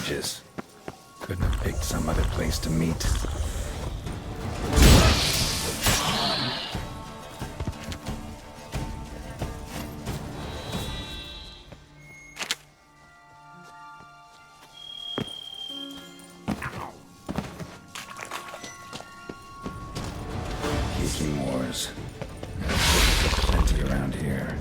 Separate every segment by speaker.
Speaker 1: suspicious. Couldn't have picked some other place to meet. Geeky wars. Plenty around here.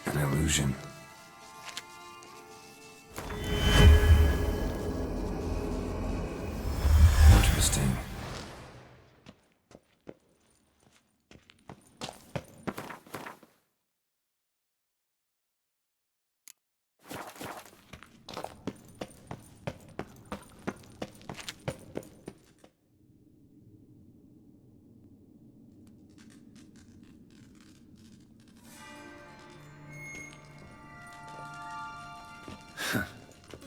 Speaker 1: An illusion. Interesting.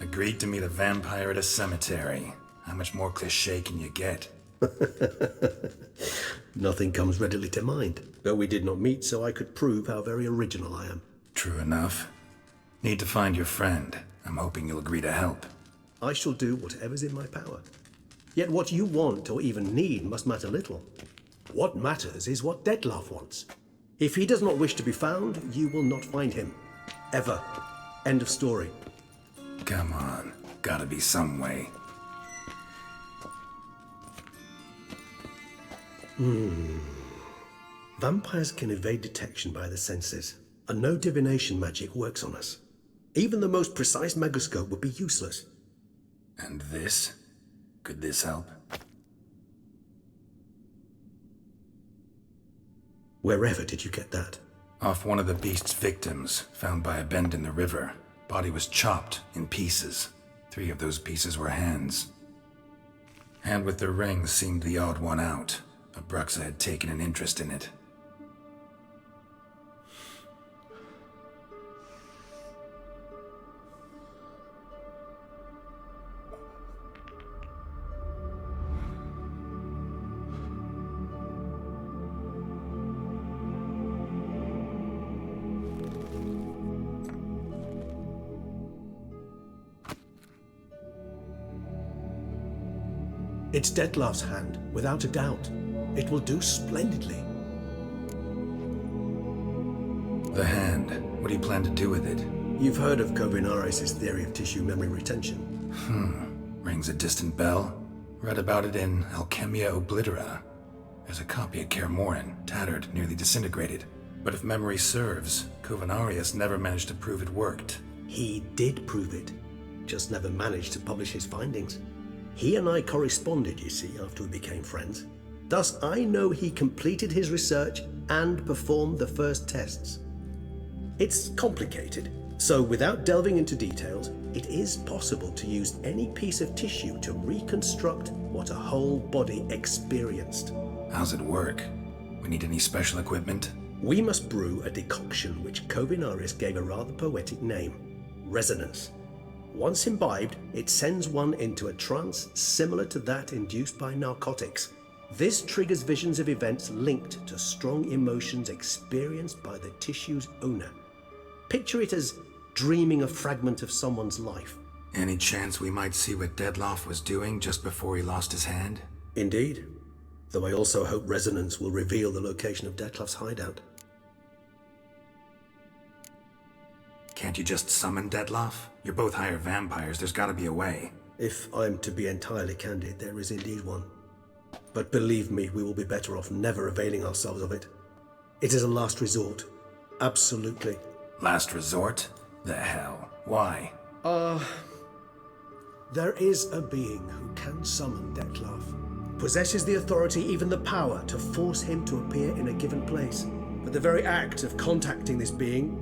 Speaker 1: Agreed to meet a vampire at a cemetery. How much more cliché can you get?
Speaker 2: Nothing comes readily to mind, though we did not meet so I could prove how very original I am.
Speaker 1: True enough. Need to find your friend. I'm hoping you'll agree to help.
Speaker 2: I shall do whatever's in my power. Yet what you want or even need must matter little. What matters is what Detlef wants. If he does not wish to be found, you will not find him. Ever. End of story.
Speaker 1: Come on. Gotta be some way.
Speaker 2: Vampires can evade detection by the senses, and no divination magic works on us. Even the most precise megascope would be useless.
Speaker 1: And this? Could this help?
Speaker 2: Wherever did you get that?
Speaker 1: Off one of the beast's victims, found by a bend in the river. Body was chopped in pieces. 3 of those pieces were hands. Hand with the ring seemed the odd one out. Abruxa had taken an interest in it.
Speaker 2: It's Detlef's hand, without a doubt. It will do splendidly.
Speaker 1: The hand. What do you plan to do with it?
Speaker 2: You've heard of Kovinaris' theory of tissue memory retention.
Speaker 1: Rings a distant bell. Read about it in Alchemia Oblitera. There's a copy at Kermoran, tattered, nearly disintegrated. But if memory serves, Kovinaris never managed to prove it worked.
Speaker 2: He did prove it, just never managed to publish his findings. He and I corresponded, you see, after we became friends. Thus, I know he completed his research and performed the first tests. It's complicated, so without delving into details, it is possible to use any piece of tissue to reconstruct what a whole body experienced.
Speaker 1: How's it work? We need any special equipment?
Speaker 2: We must brew a decoction which Kovinaris gave a rather poetic name, resonance. Once imbibed, it sends one into a trance similar to that induced by narcotics. This triggers visions of events linked to strong emotions experienced by the tissue's owner. Picture it as dreaming a fragment of someone's life.
Speaker 1: Any chance we might see what Detlef was doing just before he lost his hand?
Speaker 2: Indeed. Though I also hope resonance will reveal the location of Detlef's hideout.
Speaker 1: Can't you just summon Detloff? You're both higher vampires, there's gotta be a way.
Speaker 2: If I'm to be entirely candid, there is indeed one. But believe me, we will be better off never availing ourselves of it. It is a last resort. Absolutely.
Speaker 1: Last resort? The hell? Why?
Speaker 2: There is a being who can summon Detloff. Possesses the authority, even the power, to force him to appear in a given place. But the very act of contacting this being,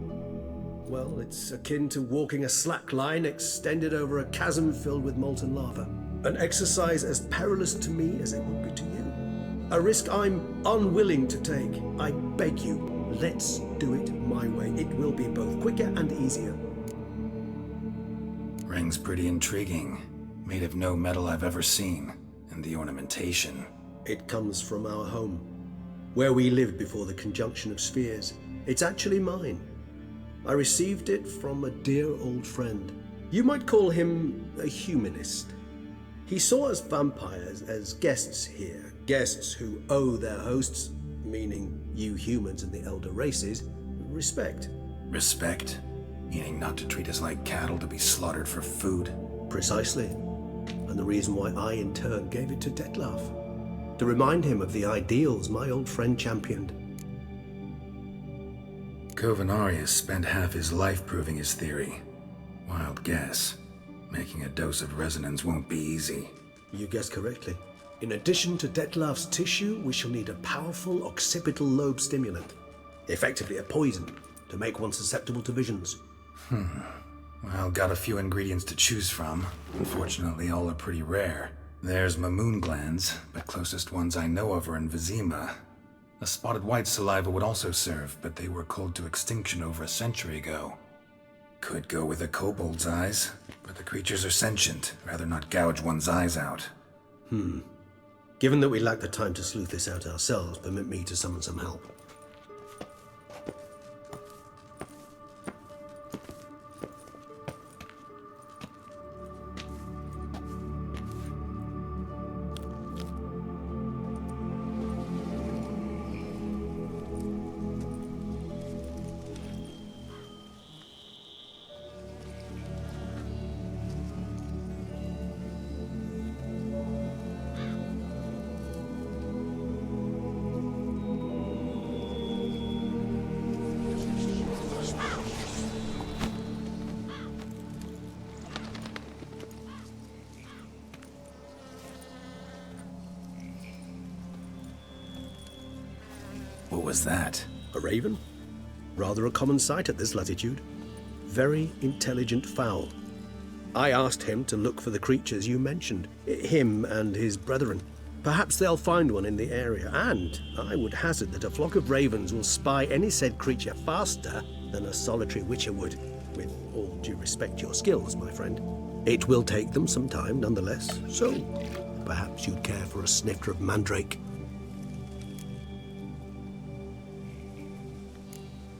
Speaker 2: well, it's akin to walking a slack line extended over a chasm filled with molten lava. An exercise as perilous to me as it would be to you. A risk I'm unwilling to take. I beg you, let's do it my way. It will be both quicker and easier.
Speaker 1: Ring's pretty intriguing. Made of no metal I've ever seen. And the ornamentation.
Speaker 2: It comes from our home, where we lived before the conjunction of spheres. It's actually mine. I received it from a dear old friend. You might call him a humanist. He saw us vampires as guests here, guests who owe their hosts, meaning you humans and the elder races, respect.
Speaker 1: Respect? Meaning not to treat us like cattle to be slaughtered for food?
Speaker 2: Precisely. And the reason why I, in turn, gave it to Detloff. To remind him of the ideals my old friend championed.
Speaker 1: Covenarius spent half his life proving his theory. Wild guess. Making a dose of resonance won't be easy.
Speaker 2: You guessed correctly. In addition to Detloff's tissue, we shall need a powerful occipital lobe stimulant. Effectively a poison, to make one susceptible to visions.
Speaker 1: Well, got a few ingredients to choose from. Unfortunately, all are pretty rare. There's Mamoon glands, but closest ones I know of are in Vizima. A spotted white saliva would also serve, but they were cold to extinction over a century ago. Could go with a kobold's eyes, but the creatures are sentient. Rather not gouge one's eyes out.
Speaker 2: Given that we lack the time to sleuth this out ourselves, permit me to summon some help.
Speaker 1: What was that?
Speaker 2: A raven? Rather a common sight at this latitude. Very intelligent fowl. I asked him to look for the creatures you mentioned, him and his brethren. Perhaps they'll find one in the area, and I would hazard that a flock of ravens will spy any said creature faster than a solitary witcher would. With all due respect to your skills, my friend. It will take them some time, nonetheless, so perhaps you'd care for a snifter of mandrake.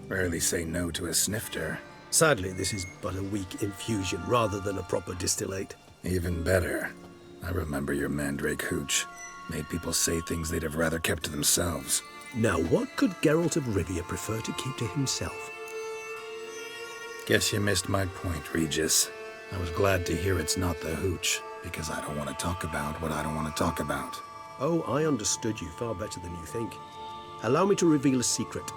Speaker 1: Rarely say no to a snifter.
Speaker 2: Sadly, this is but a weak infusion rather than a proper distillate.
Speaker 1: Even better. I remember your mandrake hooch. Made people say things they'd have rather kept to themselves.
Speaker 2: Now, what could Geralt of Rivia prefer to keep to himself?
Speaker 1: Guess you missed my point, Regis. I was glad to hear it's not the hooch, because I don't want to talk about what I don't want to talk about.
Speaker 2: Oh, I understood you far better than you think. Allow me to reveal a secret.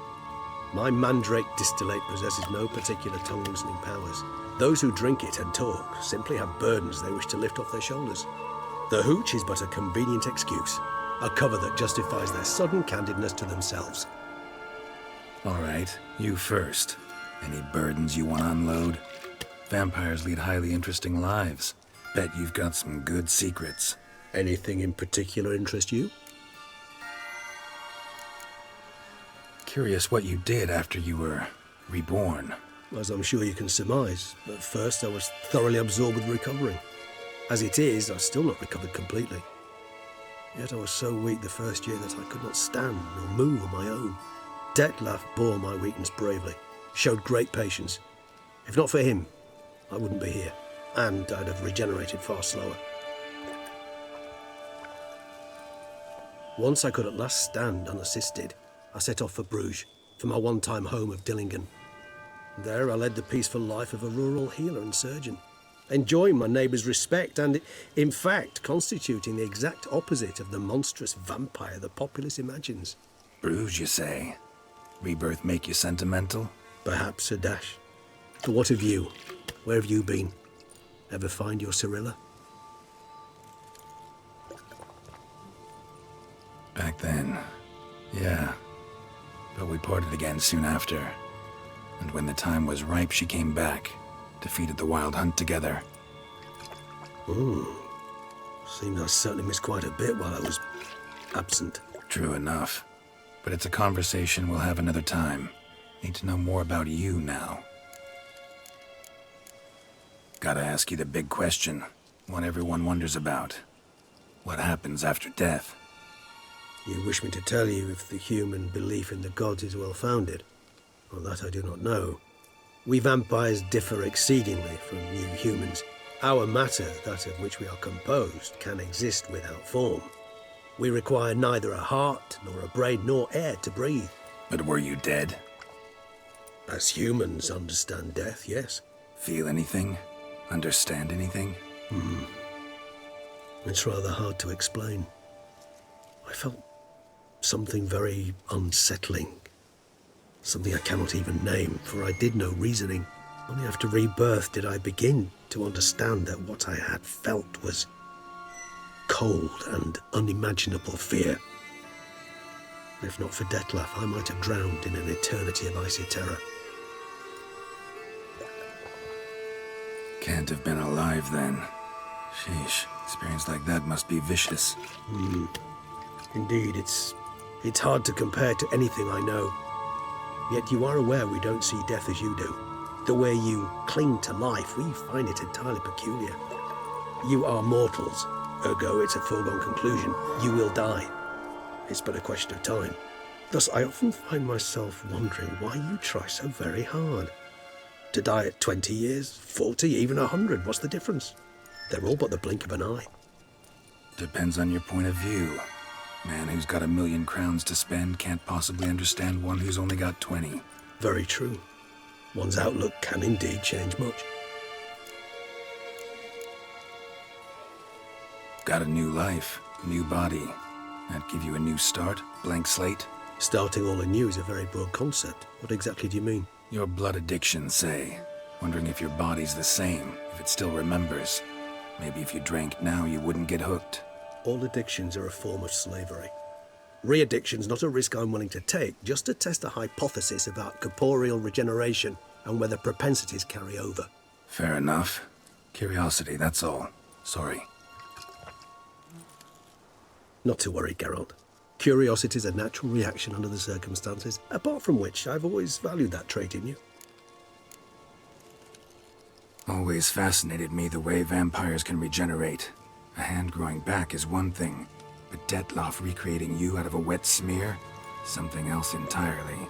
Speaker 2: My mandrake distillate possesses no particular tongue-loosening powers. Those who drink it and talk simply have burdens they wish to lift off their shoulders. The hooch is but a convenient excuse, a cover that justifies their sudden candidness to themselves.
Speaker 1: All right, you first. Any burdens you want to unload? Vampires lead highly interesting lives. Bet you've got some good secrets.
Speaker 2: Anything in particular interest you?
Speaker 1: Curious what you did after you were reborn.
Speaker 2: As I'm sure you can surmise, at first I was thoroughly absorbed with recovering. As it is, I've still not recovered completely. Yet I was so weak the first year that I could not stand nor move on my own. Detloff bore my weakness bravely, showed great patience. If not for him, I wouldn't be here, and I'd have regenerated far slower. Once I could at last stand unassisted, I set off for Bruges, for my one-time home of Dillingen. There I led the peaceful life of a rural healer and surgeon, enjoying my neighbours' respect and, in fact, constituting the exact opposite of the monstrous vampire the populace imagines.
Speaker 1: Bruges, you say? Rebirth make you sentimental?
Speaker 2: Perhaps a dash. But what of you? Where have you been? Ever find your Cyrilla?
Speaker 1: Back then, yeah. But we parted again soon after. And when the time was ripe, she came back. Defeated the Wild Hunt together.
Speaker 2: Seems I certainly missed quite a bit while I was absent.
Speaker 1: True enough. But it's a conversation we'll have another time. Need to know more about you now. Gotta ask you the big question. One everyone wonders about. What happens after death?
Speaker 2: You wish me to tell you if the human belief in the gods is well-founded? Well, that I do not know. We vampires differ exceedingly from you humans. Our matter, that of which we are composed, can exist without form. We require neither a heart, nor a brain, nor air to breathe.
Speaker 1: But were you dead?
Speaker 2: As humans understand death, yes.
Speaker 1: Feel anything? Understand anything?
Speaker 2: It's rather hard to explain. I felt something very unsettling. Something I cannot even name, for I did no reasoning. Only after rebirth did I begin to understand that what I had felt was cold and unimaginable fear. If not for Dettlaff, I might have drowned in an eternity of icy terror.
Speaker 1: Can't have been alive then. Sheesh, experience like that must be vicious.
Speaker 2: Indeed, it's hard to compare to anything I know. Yet you are aware we don't see death as you do. The way you cling to life, we find it entirely peculiar. You are mortals, ergo it's a foregone conclusion. You will die. It's but a question of time. Thus, I often find myself wondering why you try so very hard. To die at 20 years, 40, even 100, what's the difference? They're all but the blink of an eye.
Speaker 1: Depends on your point of view. Man who's got 1,000,000 crowns to spend can't possibly understand one who's only got 20.
Speaker 2: Very true. One's outlook can indeed change much.
Speaker 1: Got a new life, new body. That give you a new start, blank slate?
Speaker 2: Starting all anew is a very broad concept. What exactly do you mean?
Speaker 1: Your blood addiction, say. Wondering if your body's the same, if it still remembers. Maybe if you drank now, you wouldn't get hooked.
Speaker 2: All addictions are a form of slavery. Re-addiction's not a risk I'm willing to take, just to test a hypothesis about corporeal regeneration and whether propensities carry over.
Speaker 1: Fair enough. Curiosity, that's all. Sorry.
Speaker 2: Not to worry, Geralt. Curiosity is a natural reaction under the circumstances, apart from which I've always valued that trait in you.
Speaker 1: Always fascinated me the way vampires can regenerate. A hand growing back is one thing, but Dettlaff recreating you out of a wet smear? Something else entirely.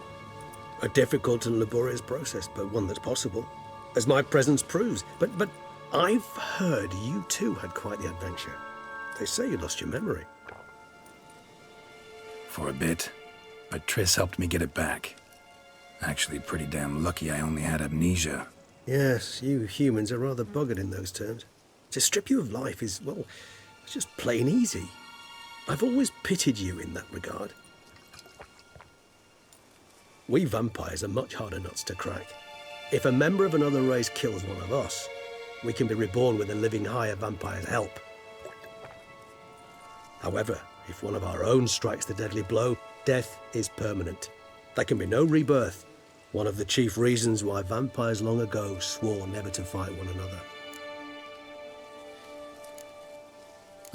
Speaker 2: A difficult and laborious process, but one that's possible, as my presence proves. But I've heard you too had quite the adventure. They say you lost your memory.
Speaker 1: For a bit, but Triss helped me get it back. Actually pretty damn lucky I only had amnesia.
Speaker 2: Yes, you humans are rather buggered in those terms. To strip you of life is, well, it's just plain easy. I've always pitied you in that regard. We vampires are much harder nuts to crack. If a member of another race kills one of us, we can be reborn with a living higher vampire's help. However, if one of our own strikes the deadly blow, death is permanent. There can be no rebirth. One of the chief reasons why vampires long ago swore never to fight one another.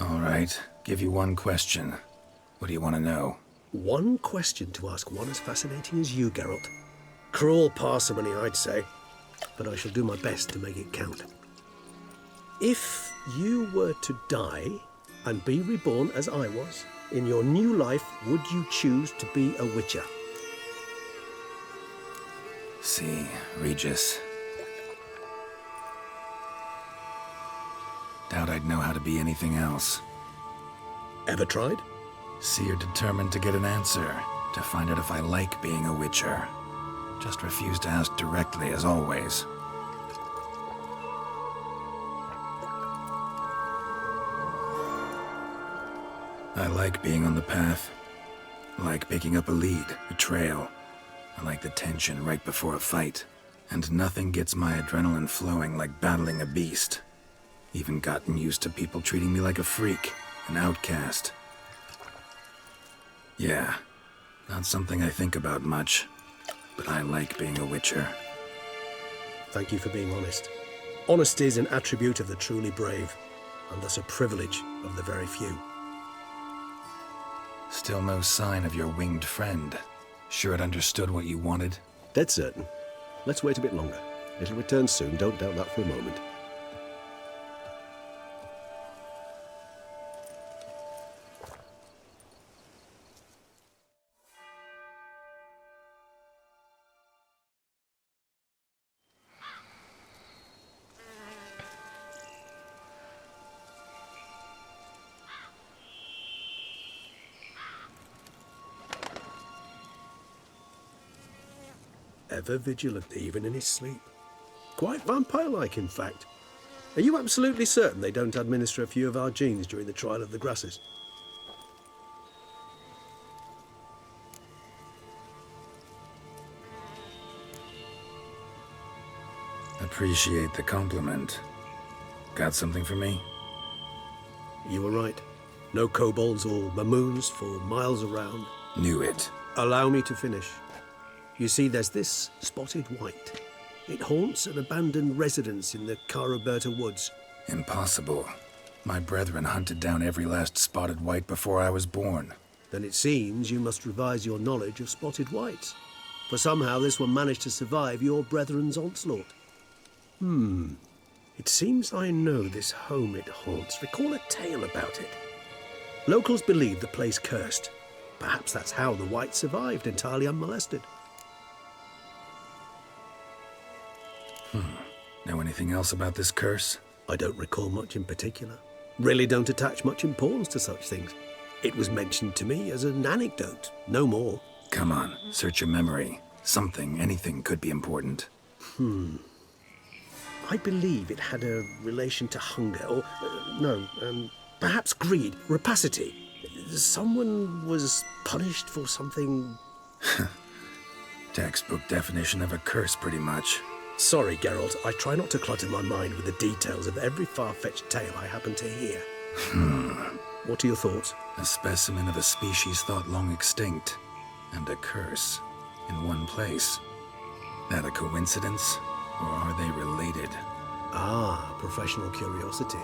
Speaker 1: All right, give you one question. What do you want to know?
Speaker 2: One question to ask one as fascinating as you, Geralt. Cruel parsimony, I'd say, but I shall do my best to make it count. If you were to die and be reborn as I was, in your new life, would you choose to be a witcher?
Speaker 1: See, Regis. Doubt I'd know how to be anything else.
Speaker 2: Ever tried?
Speaker 1: See, you're determined to get an answer, to find out if I like being a witcher. Just refuse to ask directly, as always. I like being on the path. I like picking up a lead, a trail. I like the tension right before a fight. And nothing gets my adrenaline flowing like battling a beast. Even gotten used to people treating me like a freak, an outcast. Yeah, not something I think about much, but I like being a witcher.
Speaker 2: Thank you for being honest. Honesty is an attribute of the truly brave, and thus a privilege of the very few.
Speaker 1: Still no sign of your winged friend. Sure it understood what you wanted?
Speaker 2: Dead certain. Let's wait a bit longer. It'll return soon, don't doubt that for a moment. Ever vigilant, even in his sleep. Quite vampire-like, in fact. Are you absolutely certain they don't administer a few of our genes during the trial of the grasses?
Speaker 1: Appreciate the compliment. Got something for me?
Speaker 2: You were right. No kobolds or mamoons for miles around.
Speaker 1: Knew it.
Speaker 2: Allow me to finish. You see, there's this spotted white. It haunts an abandoned residence in the Caraberta woods.
Speaker 1: Impossible. My brethren hunted down every last spotted white before I was born.
Speaker 2: Then it seems you must revise your knowledge of spotted whites. For somehow this one managed to survive your brethren's onslaught. It seems I know this home it haunts. Recall a tale about it. Locals believe the place cursed. Perhaps that's how the white survived entirely unmolested.
Speaker 1: Know anything else about this curse?
Speaker 2: I don't recall much in particular. Really don't attach much importance to such things. It was mentioned to me as an anecdote, no more.
Speaker 1: Come on, search your memory. Something, anything could be important.
Speaker 2: I believe it had a relation to hunger, or, perhaps greed, rapacity. Someone was punished for something...
Speaker 1: Textbook definition of a curse, pretty much.
Speaker 2: Sorry, Geralt, I try not to clutter my mind with the details of every far-fetched tale I happen to hear. What are your thoughts?
Speaker 1: A specimen of a species thought long extinct, and a curse, in one place. That a coincidence, or are they related?
Speaker 2: Ah, professional curiosity.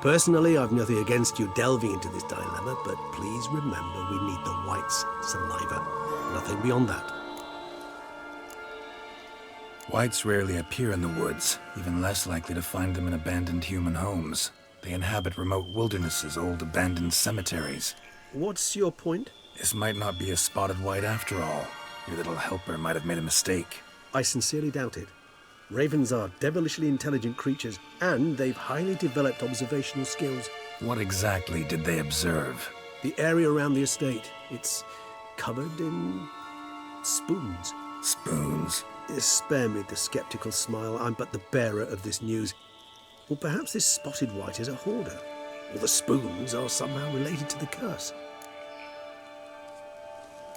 Speaker 2: Personally, I've nothing against you delving into this dilemma, but please remember we need the white's saliva. Nothing beyond that.
Speaker 1: Whites rarely appear in the woods, even less likely to find them in abandoned human homes. They inhabit remote wildernesses, old abandoned cemeteries.
Speaker 2: What's your point?
Speaker 1: This might not be a spotted white after all. Your little helper might have made a mistake.
Speaker 2: I sincerely doubt it. Ravens are devilishly intelligent creatures, and they've highly developed observational skills.
Speaker 1: What exactly did they observe?
Speaker 2: The area around the estate, it's covered in spoons.
Speaker 1: Spoons?
Speaker 2: Spare me the skeptical smile. I'm but the bearer of this news. Or perhaps this spotted white is a hoarder. Or the spoons are somehow related to the curse.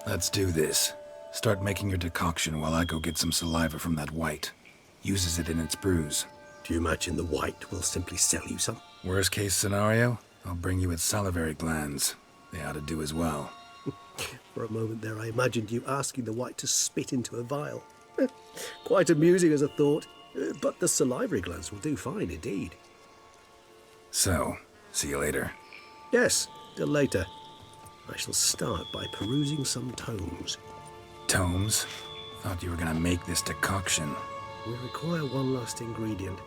Speaker 1: Let's do this. Start making your decoction while I go get some saliva from that white. Uses it in its brews.
Speaker 2: Do you imagine the white will simply sell you some?
Speaker 1: Worst case scenario, I'll bring you its salivary glands. They ought to do as well.
Speaker 2: For a moment there I imagined you asking the white to spit into a vial. Quite amusing as a thought, but the salivary glands will do fine indeed.
Speaker 1: So, see you later.
Speaker 2: Yes, till later. I shall start by perusing some tomes.
Speaker 1: Tomes? Thought you were gonna make this decoction.
Speaker 2: We require one last ingredient.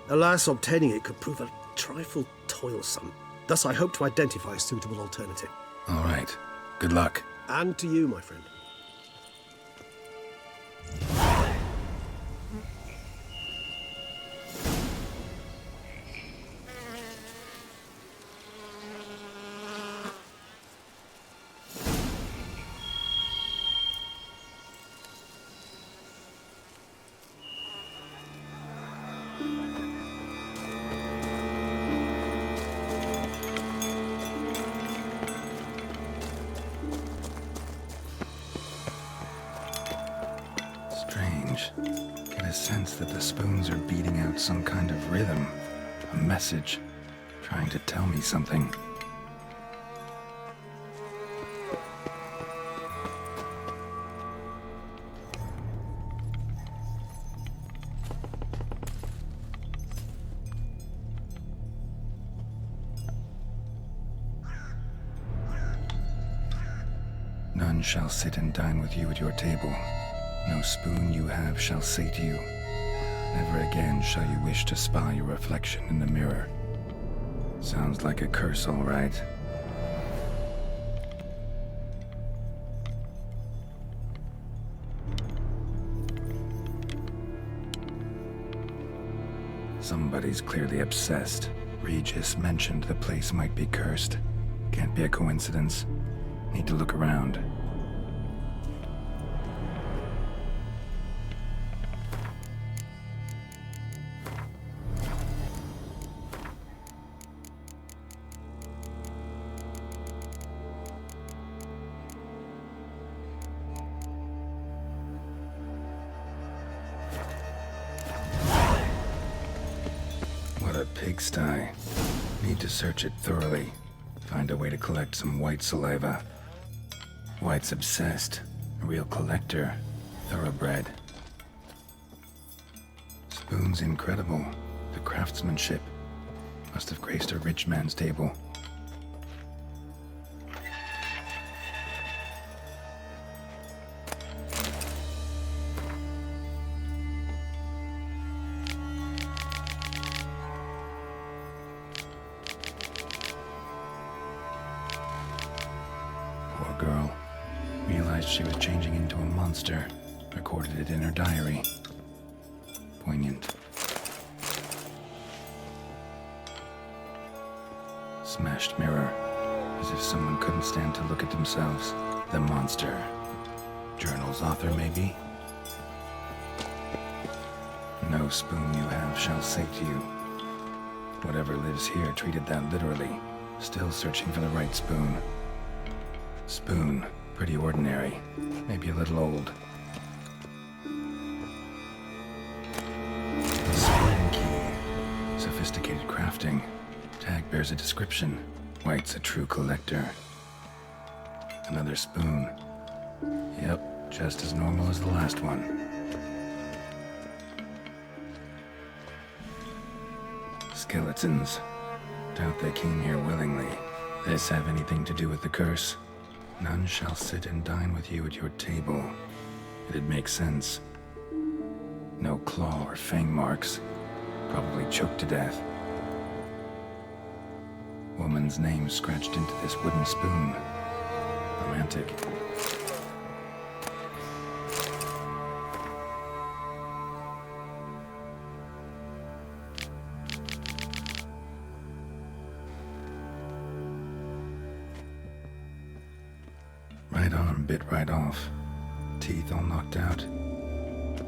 Speaker 2: Alas, obtaining it could prove a trifle toilsome. Thus I hope to identify a suitable alternative.
Speaker 1: All right. Good luck.
Speaker 2: And to you, my friend.
Speaker 1: strange. Get a sense that the spoons are beating out some kind of rhythm, a message, trying to tell me something. None shall sit and dine with you at your table. No spoon you have shall say to you, never again shall you wish to spy your reflection in the mirror. Sounds like a curse, all right. Somebody's clearly obsessed. Regis mentioned the place might be cursed. Can't be a coincidence. Need to look around. What a pigsty. Need to search it thoroughly. Find a way to collect some white saliva. White's obsessed. A real collector. Thoroughbred. Spoon's incredible. The craftsmanship. Must have graced a rich man's table. Poor girl. Realized she was changing into a monster. Recorded it in her diary. Poignant. Smashed mirror. As if someone couldn't stand to look at themselves. The monster. Journal's author, maybe? No spoon you have shall say to you. Whatever lives here treated that literally. Still searching for the right spoon. Spoon. Pretty ordinary. Maybe a little old. Spoon key. Sophisticated crafting. Tag bears a description. White's a true collector. Another spoon. Yep, just as normal as the last one. Skeletons. Doubt they came here willingly. This have anything to do with the curse? None shall sit and dine with you at your table. It'd make sense. No claw or fang marks. Probably choked to death. Woman's name scratched into this wooden spoon. Romantic. Right arm bit right off. Teeth all knocked out.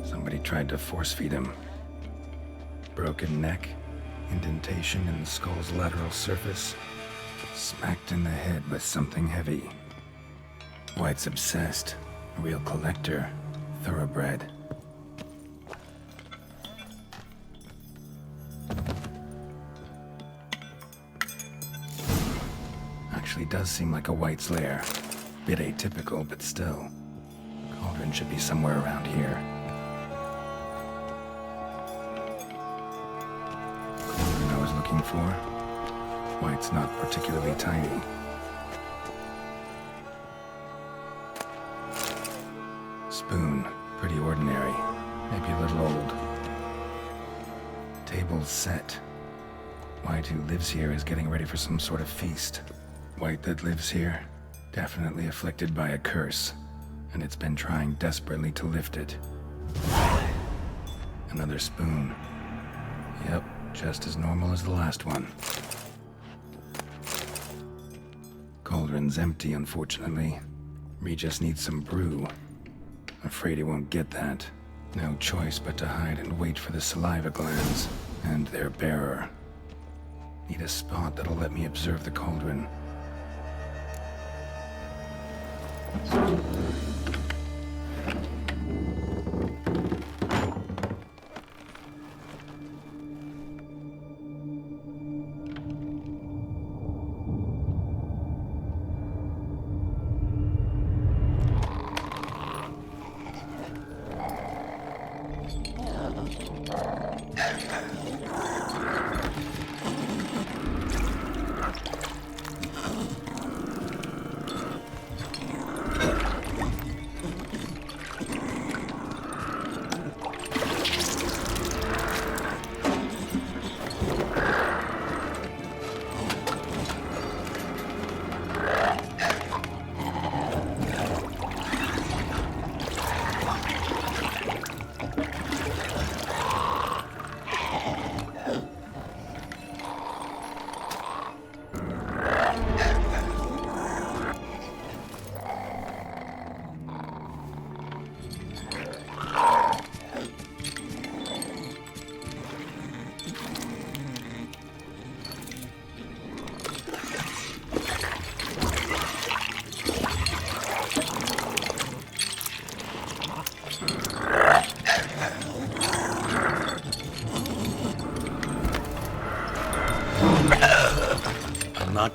Speaker 1: Somebody tried to force feed him. Broken neck. Indentation in the skull's lateral surface. Smacked in the head with something heavy. White's obsessed. A real collector. Thoroughbred. Actually does seem like a White's lair. Bit atypical, but still. Cauldron should be somewhere around here. Cauldron I was looking for. White's not particularly tiny. Spoon, pretty ordinary. Maybe a little old. Table's set. White who lives here is getting ready for some sort of feast. White that lives here, definitely afflicted by a curse, and it's been trying desperately to lift it. Another spoon. Yep, just as normal as the last one. Cauldron's empty, unfortunately. Regis needs some brew. Afraid he won't get that. No choice but to hide and wait for the saliva glands and their bearer. Need a spot that'll let me observe the cauldron.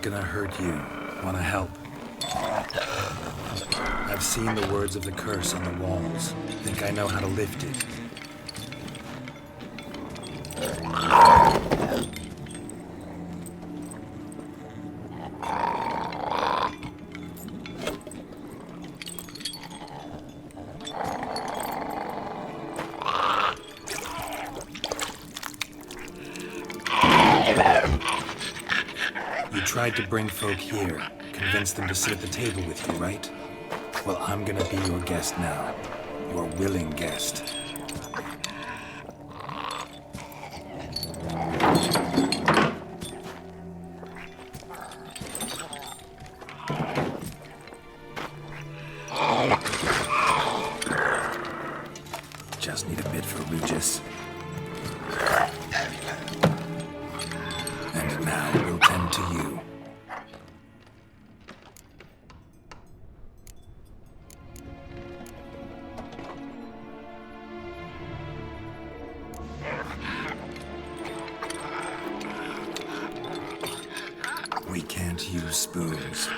Speaker 1: gonna hurt you. Wanna help? I've seen the words of the curse on the walls. Think I know how to lift it. You tried to bring folk here, convince them to sit at the table with you, right? Well, I'm gonna be your guest now. Your willing guest. Just need a bit for Regis. And now we'll tend to you. We can't use spoons.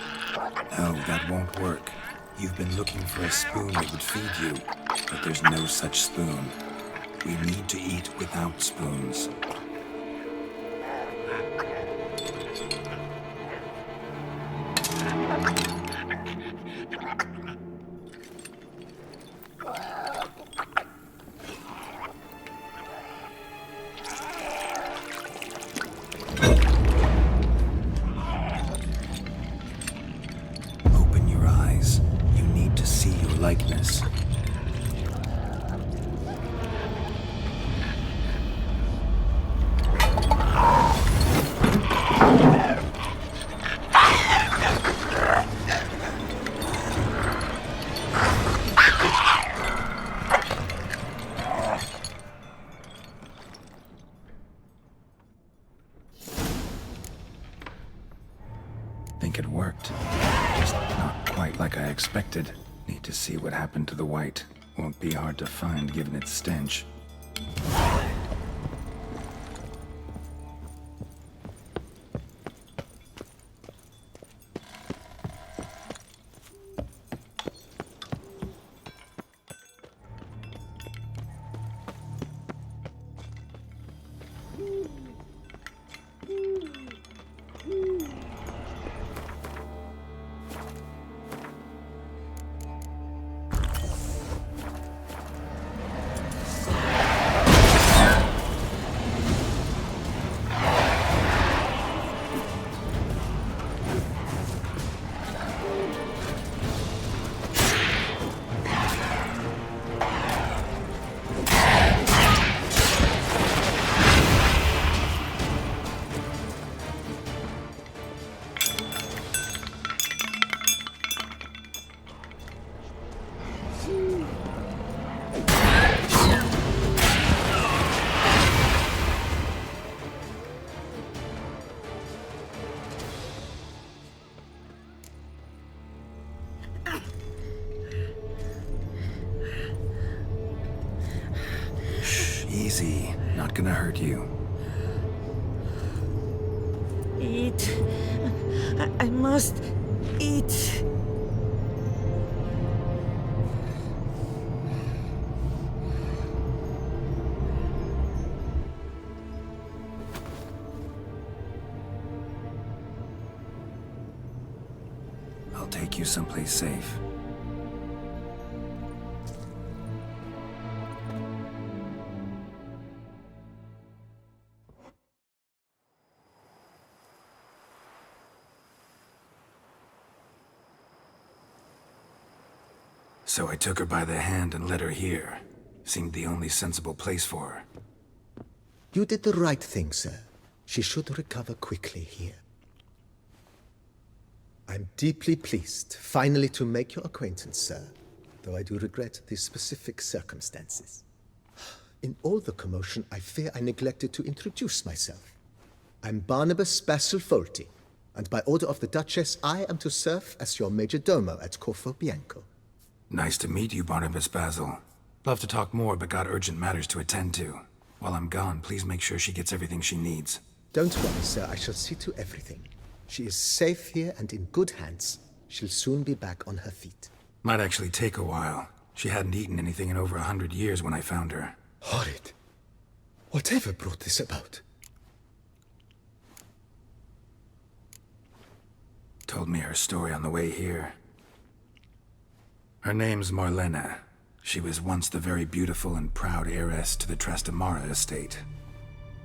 Speaker 1: No, that won't work. You've been looking for a spoon that would feed you, but there's no such spoon. We need to eat without spoons. Open your eyes. You need to see your likeness. Think it worked. Just not quite like I expected. Need to see what happened to the WIGHT. Won't be hard to find given its stench. Easy. Not gonna hurt you.
Speaker 3: Eat. I must eat.
Speaker 1: I'll take you someplace safe. So I took her by the hand and led her here. Seemed the only sensible place for her.
Speaker 4: You did the right thing, sir. She should recover quickly here. I'm deeply pleased, finally, to make your acquaintance, sir, though I do regret the specific circumstances. In all the commotion, I fear I neglected to introduce myself. I'm Barnabas Basilfolti, and by order of the Duchess, I am to serve as your major domo at Corfo Bianco.
Speaker 1: Nice to meet you, Barnabas Basil. Love to talk more, but got urgent matters to attend to. While I'm gone, please make sure she gets everything she needs.
Speaker 4: Don't worry, sir. I shall see to everything. She is safe here and in good hands. She'll soon be back on her feet.
Speaker 1: Might actually take a while. She hadn't eaten anything in over 100 years when I found her.
Speaker 4: Horrid. Whatever brought this about?
Speaker 1: Told me her story on the way here. Her name's Marlena. She was once the very beautiful and proud heiress to the Trastamara estate.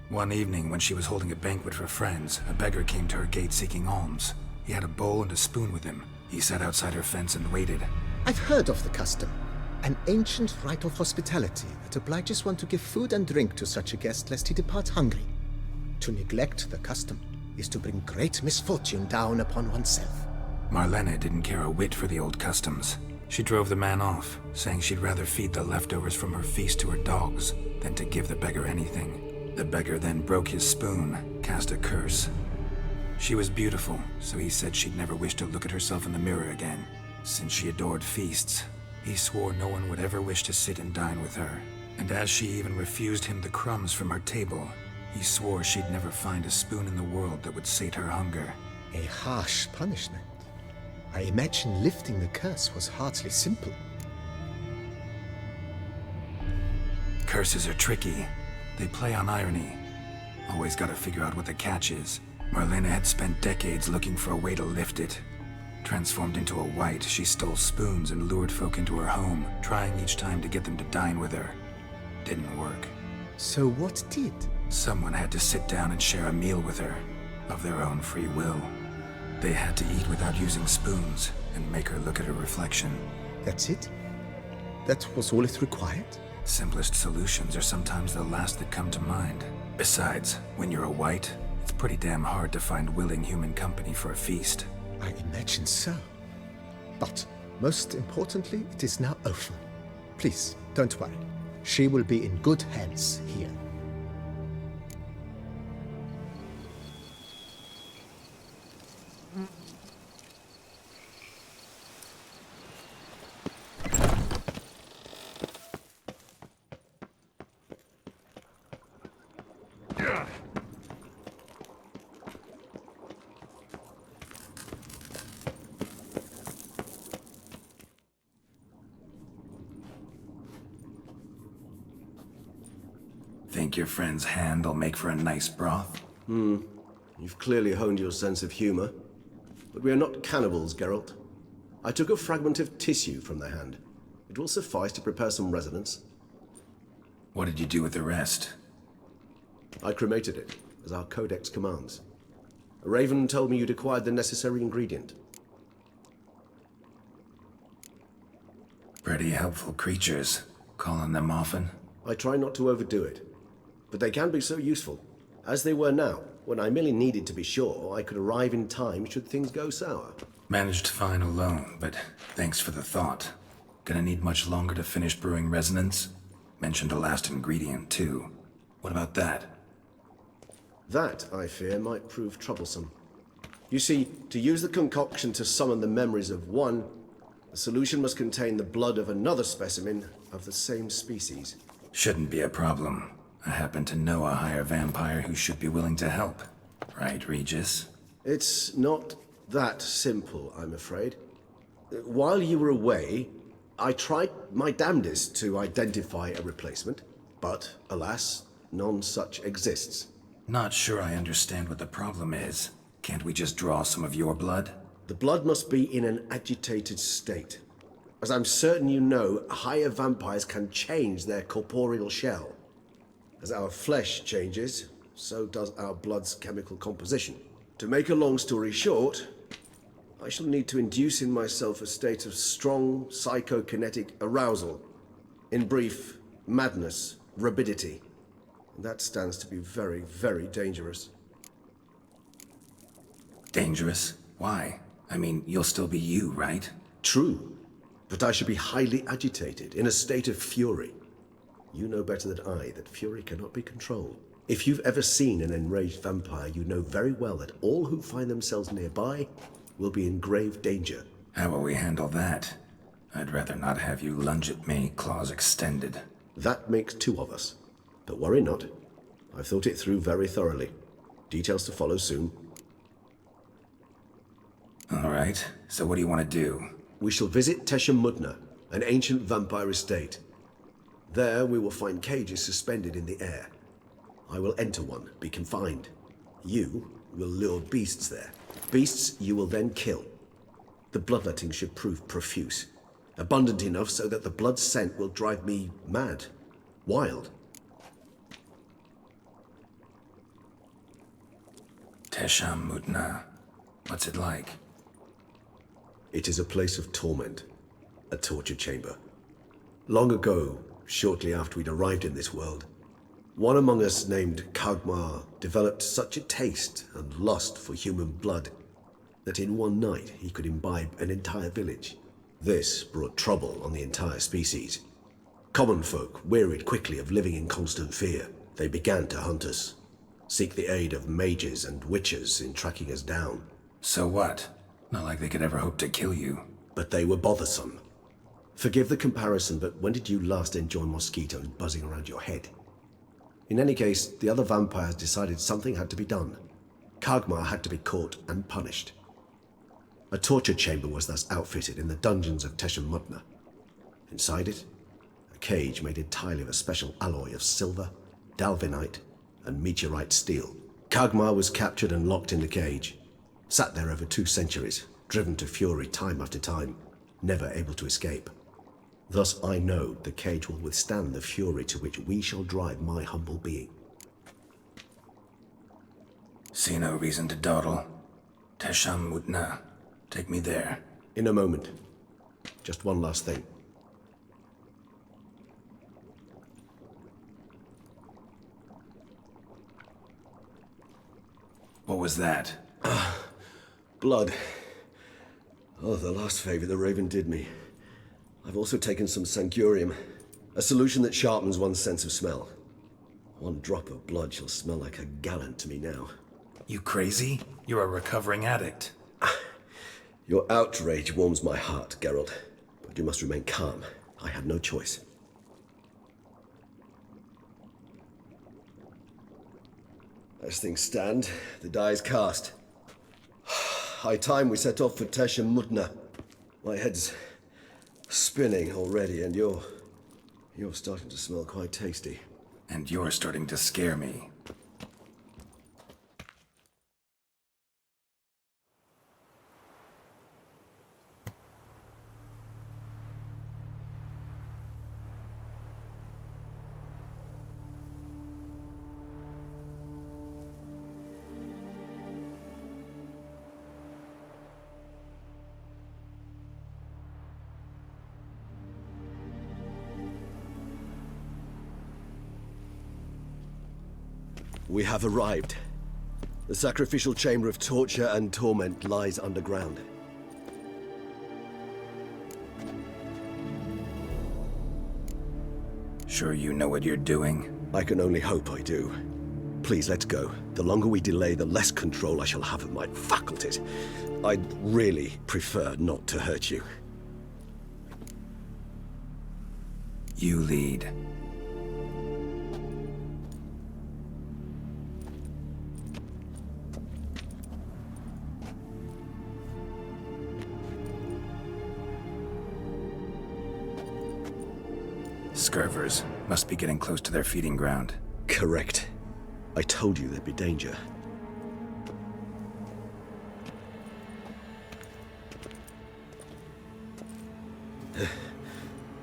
Speaker 1: One evening, when she was holding a banquet for friends, a beggar came to her gate seeking alms. He had a bowl and a spoon with him. He sat outside her fence and waited.
Speaker 4: I've heard of the custom. An ancient rite of hospitality that obliges one to give food and drink to such a guest lest he depart hungry. To neglect the custom is to bring great misfortune down upon oneself.
Speaker 1: Marlena didn't care a whit for the old customs. She drove the man off, saying she'd rather feed the leftovers from her feast to her dogs than to give the beggar anything. The beggar then broke his spoon, cast a curse. She was beautiful, so he said she'd never wish to look at herself in the mirror again. Since she adored feasts, he swore no one would ever wish to sit and dine with her. And as she even refused him the crumbs from her table, he swore she'd never find a spoon in the world that would sate her hunger.
Speaker 4: A harsh punishment. I imagine lifting the curse was hardly simple.
Speaker 1: Curses are tricky. They play on irony. Always gotta figure out what the catch is. Marlena had spent decades looking for a way to lift it. Transformed into a wight, she stole spoons and lured folk into her home, trying each time to get them to dine with her. Didn't work.
Speaker 4: So what did?
Speaker 1: Someone had to sit down and share a meal with her, of their own free will. They had to eat without using spoons, and make her look at her reflection.
Speaker 4: That's it? That was all it required?
Speaker 1: Simplest solutions are sometimes the last that come to mind. Besides, when you're a wight, it's pretty damn hard to find willing human company for a feast.
Speaker 4: I imagine so. But, most importantly, it is now over. Please, don't worry. She will be in good hands here.
Speaker 1: Think your friend's hand'll make for a nice broth?
Speaker 2: You've clearly honed your sense of humor. But we are not cannibals, Geralt. I took a fragment of tissue from the hand. It will suffice to prepare some resonance.
Speaker 1: What did you do with the rest?
Speaker 2: I cremated it, as our codex commands. A raven told me you'd acquired the necessary ingredient.
Speaker 1: Pretty helpful creatures. Calling them often?
Speaker 2: I try not to overdo it. But they can be so useful, as they were now, when I merely needed to be sure I could arrive in time should things go sour.
Speaker 1: Managed fine alone, but thanks for the thought. Gonna need much longer to finish brewing resonance? Mentioned a last ingredient, too. What about that?
Speaker 2: That, I fear, might prove troublesome. You see, to use the concoction to summon the memories of one, the solution must contain the blood of another specimen of the same species.
Speaker 1: Shouldn't be a problem. I happen to know a higher vampire who should be willing to help. Right, Regis?
Speaker 2: It's not that simple, I'm afraid. While you were away, I tried my damnedest to identify a replacement, but alas, none such exists.
Speaker 1: Not sure I understand what the problem is. Can't we just draw some of your blood?
Speaker 2: The blood must be in an agitated state. As I'm certain you know, higher vampires can change their corporeal shell. As our flesh changes, so does our blood's chemical composition. To make a long story short, I shall need to induce in myself a state of strong psychokinetic arousal. In brief, madness, rabidity. And that stands to be very, very dangerous.
Speaker 1: Dangerous? Why? I mean, you'll still be you, right?
Speaker 2: True, but I should be highly agitated, in a state of fury. You know better than I that fury cannot be controlled. If you've ever seen an enraged vampire, you know very well that all who find themselves nearby will be in grave danger.
Speaker 1: How will we handle that? I'd rather not have you lunge at me, claws extended.
Speaker 2: That makes two of us. But worry not. I've thought it through very thoroughly. Details to follow soon.
Speaker 1: All right, so what do you want to do?
Speaker 2: We shall visit Tesha Mudna, an ancient vampire estate. There we will find cages suspended in the air. I will enter one, be confined. You will lure beasts there. Beasts you will then kill. The bloodletting should prove profuse. Abundant enough so that the blood scent will drive me mad. Wild.
Speaker 1: Tesha Mudna. What's it like?
Speaker 2: It is a place of torment. A torture chamber. Long ago, shortly after we'd arrived in this world, one among us named Kagmar developed such a taste and lust for human blood that in one night he could imbibe an entire village. This brought trouble on the entire species. Common folk wearied quickly of living in constant fear. They began to hunt us, seek the aid of mages and witches in tracking us down.
Speaker 1: So what? Not like they could ever hope to kill you.
Speaker 2: But they were bothersome. Forgive the comparison, but when did you last enjoy mosquitoes buzzing around your head? In any case, the other vampires decided something had to be done. Kagmar had to be caught and punished. A torture chamber was thus outfitted in the dungeons of Tesha Mudna. Inside it, a cage made entirely of a special alloy of silver, dalvinite, and meteorite steel. Kagmar was captured and locked in the cage. Sat there over 2 centuries, driven to fury time after time, never able to escape. Thus I know the cage will withstand the fury to which we shall drive my humble being.
Speaker 1: See no reason to dawdle. Tesha Mudna. Take me there.
Speaker 2: In a moment. Just one last thing.
Speaker 1: What was that?
Speaker 2: Blood. Oh, the last favor the Raven did me. I've also taken some Sancurium, a solution that sharpens one's sense of smell. One drop of blood shall smell like a gallon to me now.
Speaker 1: You crazy? You're a recovering addict.
Speaker 2: Your outrage warms my heart, Geralt. But you must remain calm. I have no choice. As things stand, the die is cast. High time we set off for Tesha Mudna. My head's spinning already, and you're starting to smell quite tasty.
Speaker 1: And you're starting to scare me.
Speaker 2: We have arrived. The sacrificial chamber of torture and torment lies underground.
Speaker 1: Sure you know what you're doing?
Speaker 2: I can only hope I do. Please, let's go. The longer we delay, the less control I shall have of my faculties. I'd really prefer not to hurt you.
Speaker 1: You lead. Scurvers must be getting close to their feeding ground.
Speaker 2: Correct. I told you there'd be danger.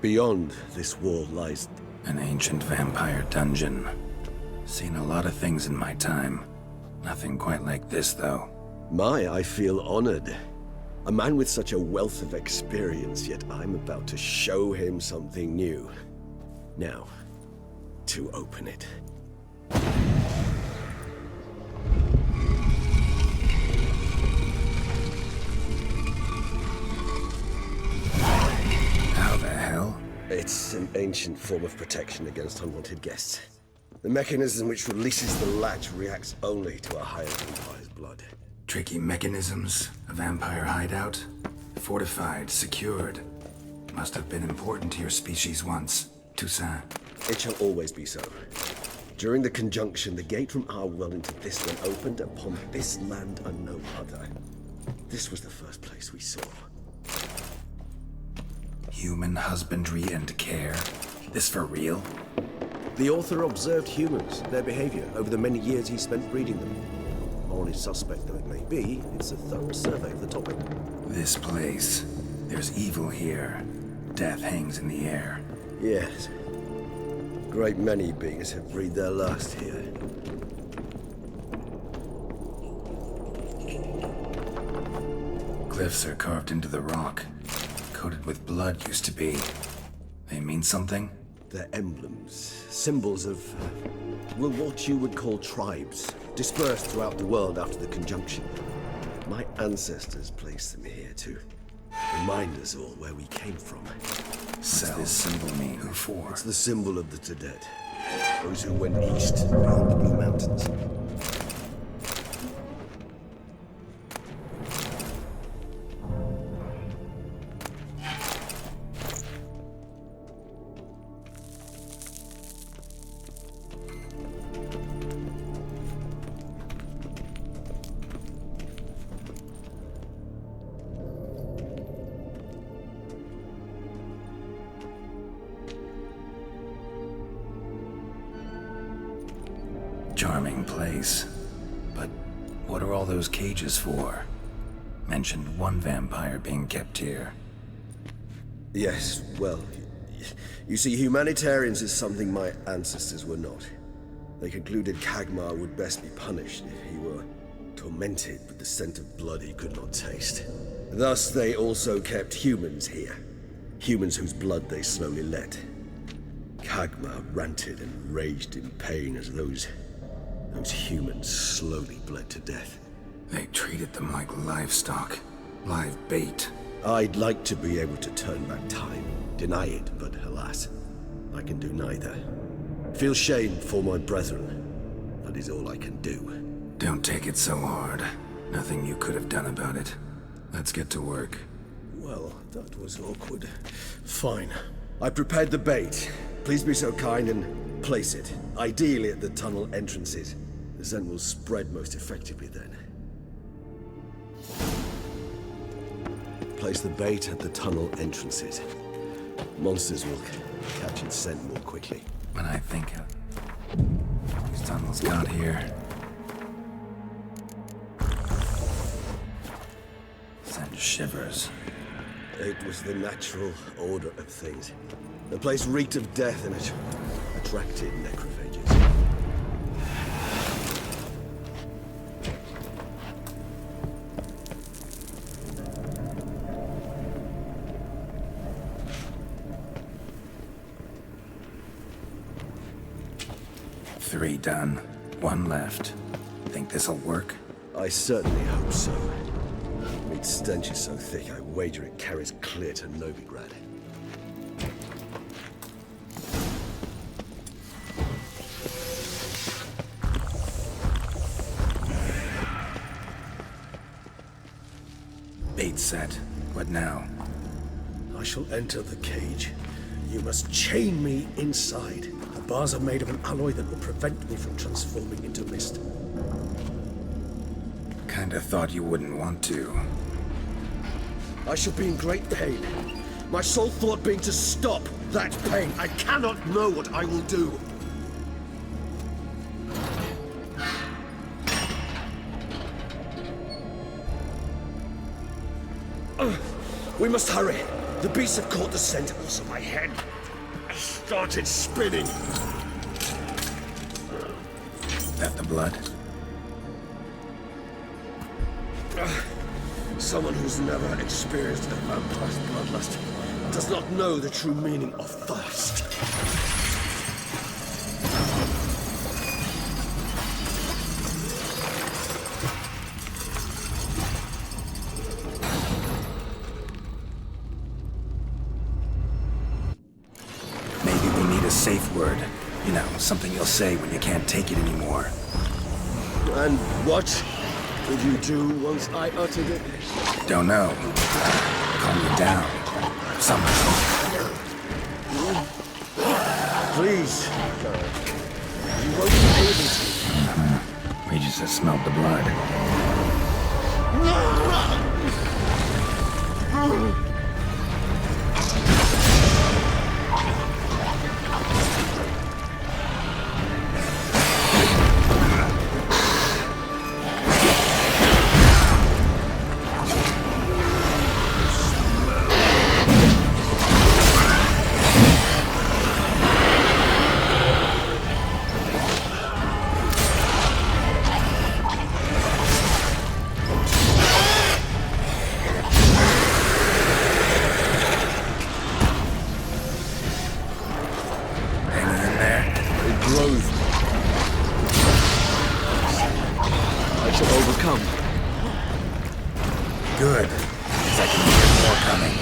Speaker 2: Beyond this wall lies...
Speaker 1: An ancient vampire dungeon. Seen a lot of things in my time. Nothing quite like this, though.
Speaker 2: I feel honored. A man with such a wealth of experience, yet I'm about to show him something new. Now, to open it.
Speaker 1: How the hell?
Speaker 2: It's an ancient form of protection against unwanted guests. The mechanism which releases the latch reacts only to a higher vampire's blood.
Speaker 1: Tricky mechanisms, a vampire hideout. Fortified, secured. Must have been important to your species once. Toussaint.
Speaker 2: It shall always be so. During the conjunction, the gate from our world into this one opened upon this land and no other. This was the first place we saw.
Speaker 1: Human husbandry and care. This for real?
Speaker 2: The author observed humans, their behavior, over the many years he spent breeding them. Morally suspect though it may be, it's a thorough survey of the topic.
Speaker 1: This place. There's evil here. Death hangs in the air.
Speaker 2: Yes. Great many beings have breathed their last here.
Speaker 1: Glyphs are carved into the rock. Coated with blood used to be. They mean something?
Speaker 2: They're emblems, symbols of, well, what you would call tribes, dispersed throughout the world after the conjunction. My ancestors placed them here to remind us all where we came from.
Speaker 1: What's this symbol mean? Who for?
Speaker 2: It's the symbol of the Tedet, those who went east beyond the Blue Mountains.
Speaker 1: Charming place. But what are all those cages for? Mentioned one vampire being kept here.
Speaker 2: Yes, well, you see, humanitarians is something my ancestors were not. They concluded Kagmar would best be punished if he were tormented with the scent of blood he could not taste. Thus, they also kept humans here. Humans whose blood they slowly let. Kagmar ranted and raged in pain as those humans slowly bled to death.
Speaker 1: They treated them like livestock. Live bait.
Speaker 2: I'd like to be able to turn back time, deny it, but alas, I can do neither. Feel shame for my brethren. That is all I can do.
Speaker 1: Don't take it so hard. Nothing you could have done about it. Let's get to work.
Speaker 2: Well, that was awkward. Fine. I prepared the bait. Please be so kind and place it, ideally at the tunnel entrances. The scent will spread most effectively then. Place the bait at the tunnel entrances. Monsters will catch its scent more quickly.
Speaker 1: When I think these tunnels got here. Send shivers.
Speaker 2: It was the natural order of things. The place reeked of death and it attracted necrophages.
Speaker 1: Three done. One left. Think this'll work?
Speaker 2: I certainly hope so. Meat's stench is so thick, I wager it carries clear to Novigrad.
Speaker 1: Bait set. What now?
Speaker 2: I shall enter the cage. You must chain me inside. The bars are made of an alloy that will prevent me from transforming into mist.
Speaker 1: Kinda thought you wouldn't want to.
Speaker 2: I shall be in great pain. My sole thought being to stop that pain. I cannot know what I will do. We must hurry. The beasts have caught the scent, also my head. I started spinning.
Speaker 1: That the blood?
Speaker 2: Someone who's never experienced a vampire's bloodlust does not know the true meaning of thirst.
Speaker 1: Maybe we need a safe word. You know, something you'll say when you can't take it anymore.
Speaker 2: And what did you do once I uttered it?
Speaker 1: Don't know. Calm you down. Something.
Speaker 2: Please, you won't be able to.
Speaker 1: We just smelled the blood. Good, because I can hear more coming.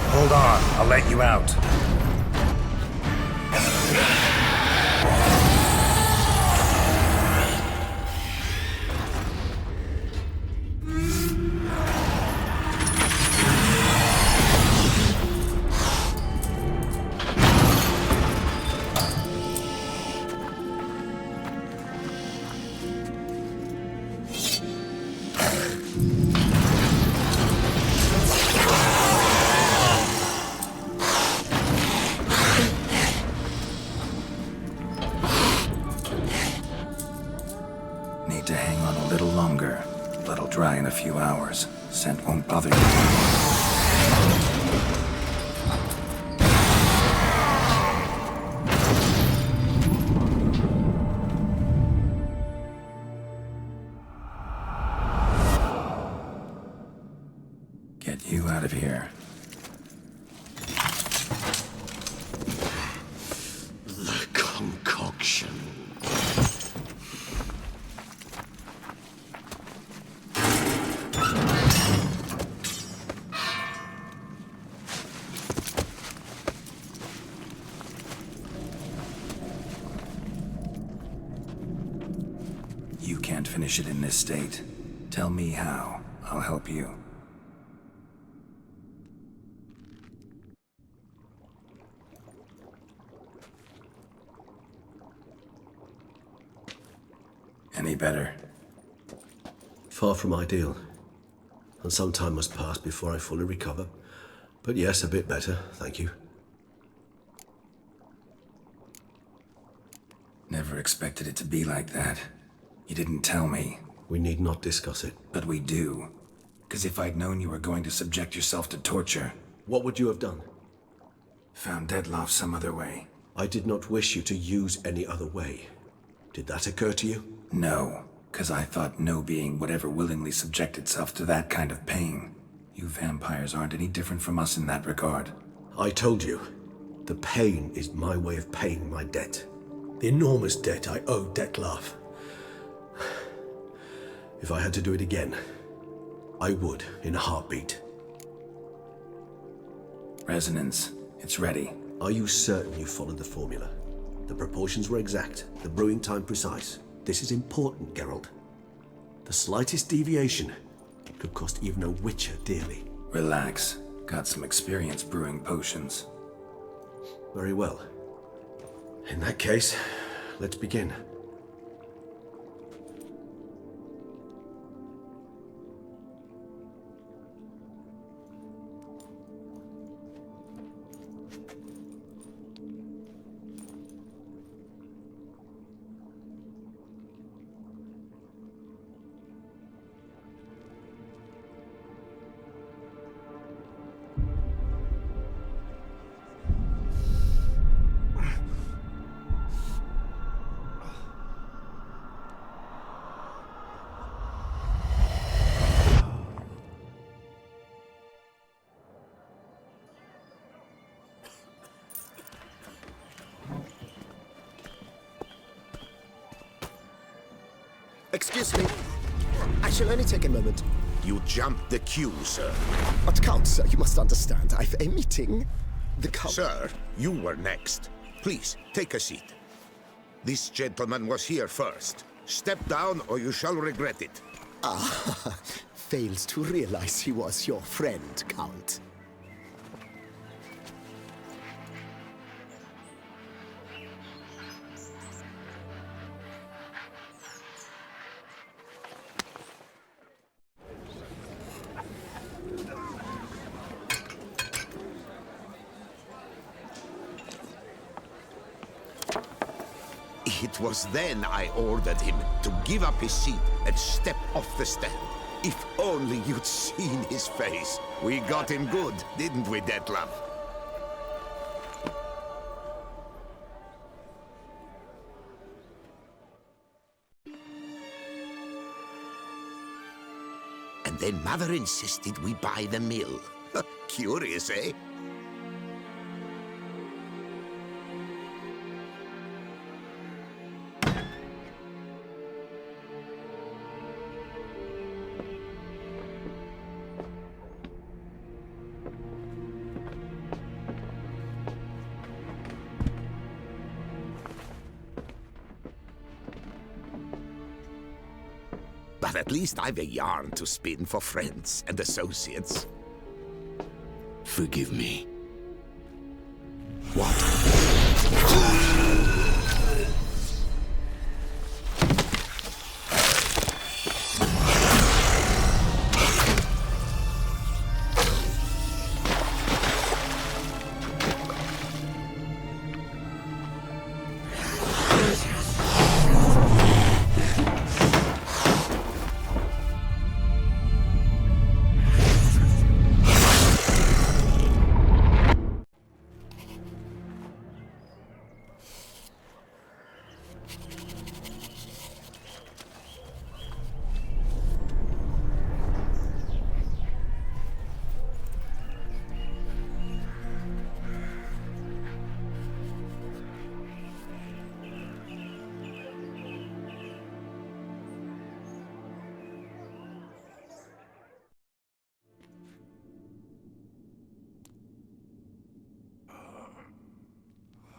Speaker 1: Hold on, I'll let you out. Need to hang on a little longer. Blood'll dry in a few hours. Scent won't bother you. Get you out of here.
Speaker 2: The concoction.
Speaker 1: You can't finish it in this state. Tell me how. I'll help you. Any better?
Speaker 2: Far from ideal. And some time must pass before I fully recover. But yes, a bit better, thank you.
Speaker 1: Never expected it to be like that. You didn't tell me.
Speaker 2: We need not discuss it.
Speaker 1: But we do. Because if I'd known you were going to subject yourself to torture...
Speaker 2: What would you have done?
Speaker 1: Found Deadloff some other way.
Speaker 2: I did not wish you to use any other way. Did that occur to you?
Speaker 1: No, because I thought no being would ever willingly subject itself to that kind of pain. You vampires aren't any different from us in that regard.
Speaker 2: I told you, the pain is my way of paying my debt. The enormous debt I owe Dettlaff. If I had to do it again, I would in a heartbeat.
Speaker 1: Resonance, it's ready.
Speaker 2: Are you certain you followed the formula? The proportions were exact, the brewing time precise. This is important, Geralt. The slightest deviation could cost even a witcher dearly.
Speaker 1: Relax. Got some experience brewing potions.
Speaker 2: Very well. In that case, let's begin.
Speaker 5: Excuse me. I shall only take a moment.
Speaker 6: You jumped the queue, sir.
Speaker 5: But Count, sir, you must understand. I've a meeting.
Speaker 4: The Count.
Speaker 5: Sir, you were next. Please, take a seat. This gentleman was here first. Step down or you shall regret it.
Speaker 4: Fails to realize he was your friend, Count.
Speaker 5: It was then I ordered him to give up his seat and step off the stand. If only you'd seen his face. We got him good, didn't we, Detlef? And then Mother insisted we buy the mill. Curious, eh? But at least I've a yarn to spin for friends and associates. Forgive me. What?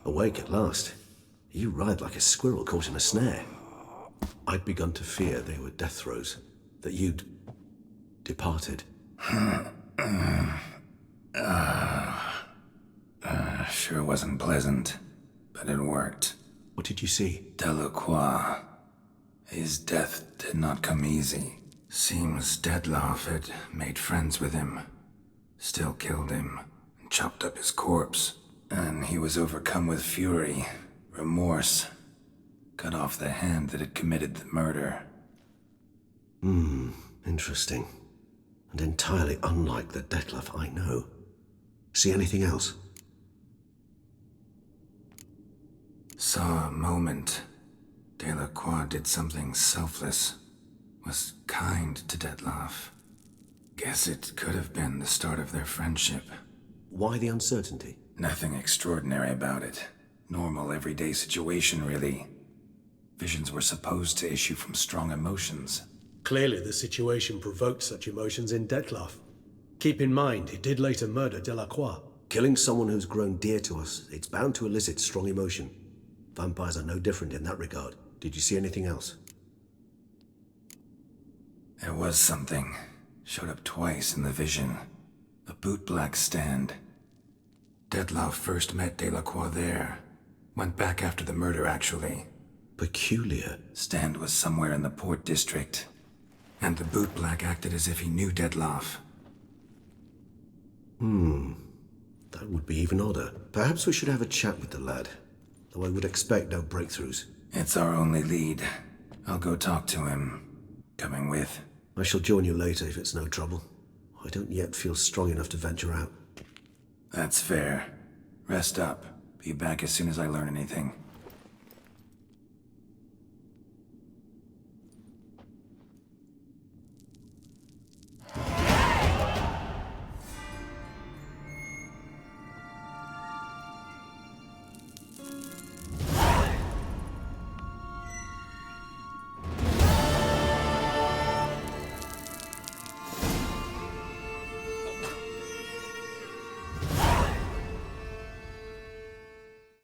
Speaker 2: Awake at last. You ride like a squirrel caught in a snare. I'd begun to fear they were death throes, that you'd departed.
Speaker 1: Sure wasn't pleasant, but it worked.
Speaker 2: What did you see?
Speaker 1: Delacroix. His death did not come easy. Seems Detlef had made friends with him, still killed him, and chopped up his corpse. And he was overcome with fury, remorse, cut off the hand that had committed the murder.
Speaker 2: Interesting. And entirely unlike the Detlef I know. See anything else?
Speaker 1: Saw a moment. Delacroix did something selfless. Was kind to Detlef. Guess it could have been the start of their friendship.
Speaker 2: Why the uncertainty?
Speaker 1: Nothing extraordinary about it. Normal, everyday situation, really. Visions were supposed to issue from strong emotions.
Speaker 2: Clearly the situation provoked such emotions in Detlef. Keep in mind, he did later murder Delacroix. Killing someone who's grown dear to us, it's bound to elicit strong emotion. Vampires are no different in that regard. Did you see anything else?
Speaker 1: There was something. Showed up twice in the vision. A bootblack stand. Detlef first met Delacroix there. Went back after the murder, actually.
Speaker 2: Peculiar.
Speaker 1: Stand was somewhere in the port district. And the bootblack acted as if he knew Detlef.
Speaker 2: That would be even odder. Perhaps we should have a chat with the lad. Though I would expect no breakthroughs.
Speaker 1: It's our only lead. I'll go talk to him. Coming with?
Speaker 2: I shall join you later if it's no trouble. I don't yet feel strong enough to venture out.
Speaker 1: That's fair. Rest up. Be back as soon as I learn anything.